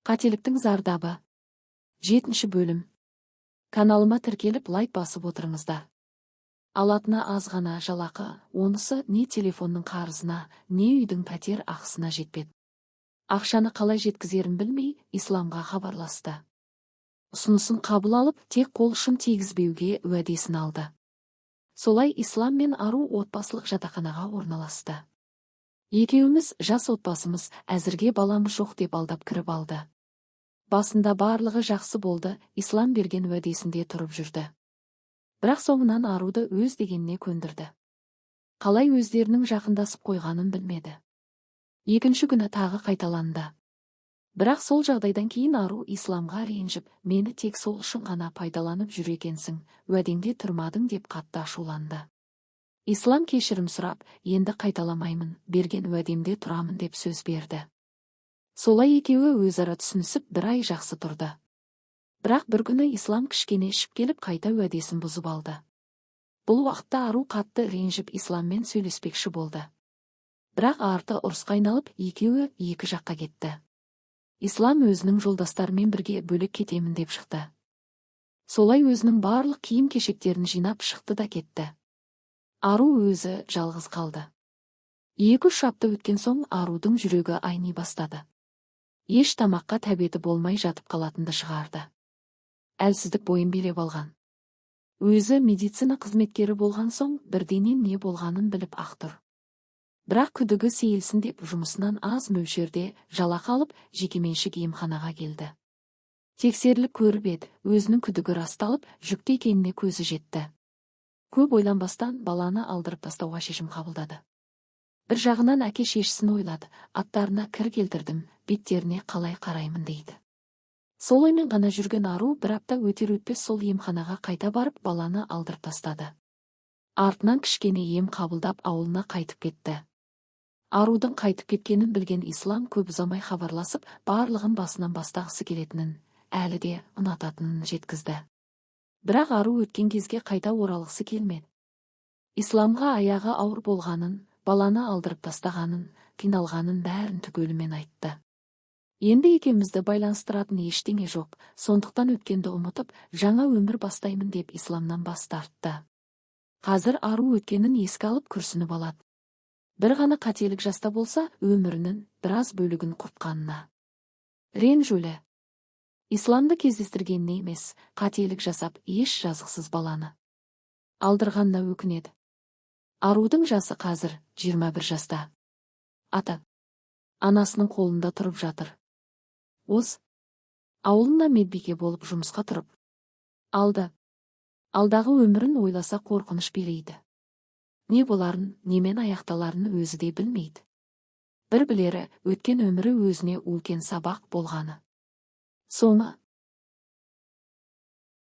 Қателіктің зардабы. 7 бөлім. Каналыма тіркеліп лайк басып отырыңыздар. Алатына аз ғана жалақы, онысы не телефонның қарызына, не үйдің пәтер ақысына жетпеді. Ақшаны қалай жеткізерін білмей, исламға хабарласты. Ұсынысын қабыл алып, тек қол ұшын тигізбеуге уәдесін алды. Солай ислам мен ару отбасылық жатақханаға орналасты. Екеуміз жас отбасымыз, әзірге баламыз жоқ деп алдап кіріп алды. Басында барлығы жақсы болды, ислам берген уәдесінде тұрып жүрді. Бірақ соңынан аруды өз дегеніне көндірді. Қалай өздерінің жақындасып қойғанын білмеді. Екінші күні тағы қайталанды. Бірақ сол жағдайдан кейін ару исламға ренжіп, мені тек сол үшін ғана пайдаланып жүр екенсің, уәдеңде тұрмадың деп қатты ашуланды. Ислам кешірім сұрап, енді қайталамаймын, берген уәдемде тұрамын деп сөз берді. Солай екеуі өзара түсінісіп бір ай жақсы тұрды. Бірақ бір күні ислам кішкене ішіп келіп қайта уәдесін бұзып алды. Бұл уақытта ару қатты ренжіп исламмен сөйлеспекші болды. Бірақ арты ұрысқа айналып, екеуі екі жаққа кетті. Ислам өзінің жолдастарымен бірге бөлек кетемін деп шықты. Солай өзінің барлық киім-кешектерін жинап шықты да кетті. Ару өзі жалғыз қалды. 2-3 апта өткен соң арудың жүрегі айни бастады. Еш тамаққа тәбеті болмай жатып қалатынды шығарды. Әлсіздік бойын билеп алған. Өзі медицина қызметкері болған соң бірденен не болғанын біліп ақ тұр. Бірақ күдігі сейілсін деп жұмысынан аз мөлшерде жалақы алып жекеменшік емханаға келді. Тексеріліп көріп еді, өзінің күдігі расталып, жүкті екеніне көзі жетті. Көп ойланбастан баланы алдырып тастауға шешім қабылдады. Бір жағынан әке шешісін ойлады, аттарына кір келтірдім, беттеріне қалай қараймын дейді. Сол оймен ғана жүрген ару бір апта өтер-өтпес сол емханаға қайта барып баланы алдырып тастады. Артынан кішкене ем қабылдап ауылына қайтып кетті. Арудың қайтып кеткенін білген ислам көп ұзамай хабарласып, барлығын басынан бастағысы келетінін, әлі де ұнататынын жеткізді. Бірақ ару өткен кезге қайта оралғысы келмеді. Исламға аяғы ауыр болғанын, баланы алдырып тастағанын, қиналғанын бәрін түгелімен айтты. Енді екеумізді байланыстыратын ештеңе жоқ, сондықтан өткенді ұмытып, жаңа өмір бастаймын деп исламнан бас тартты. Қазір ару өткенін еске алып күрсініп алады. Бір ғана қателік жаста болса, өмірінің біраз бөлігін құртқанына. Ренжулі. Исламды кездестіргеніне емес, қателік жасап, еш жазықсыз баланы алдырғанына өкінеді. Арудың жасы қазір 21 жаста. Ата анасының қолында тұрып жатыр. Ауылына медбике болып жұмысқа тұрып. Алдағы өмірін ойласа қорқыныш билейді. Не боларын, немен аяқталарын өзі де білмейді. Бір білері, өткен өмірі өзіне үлкен сабақ болғаны. Соңы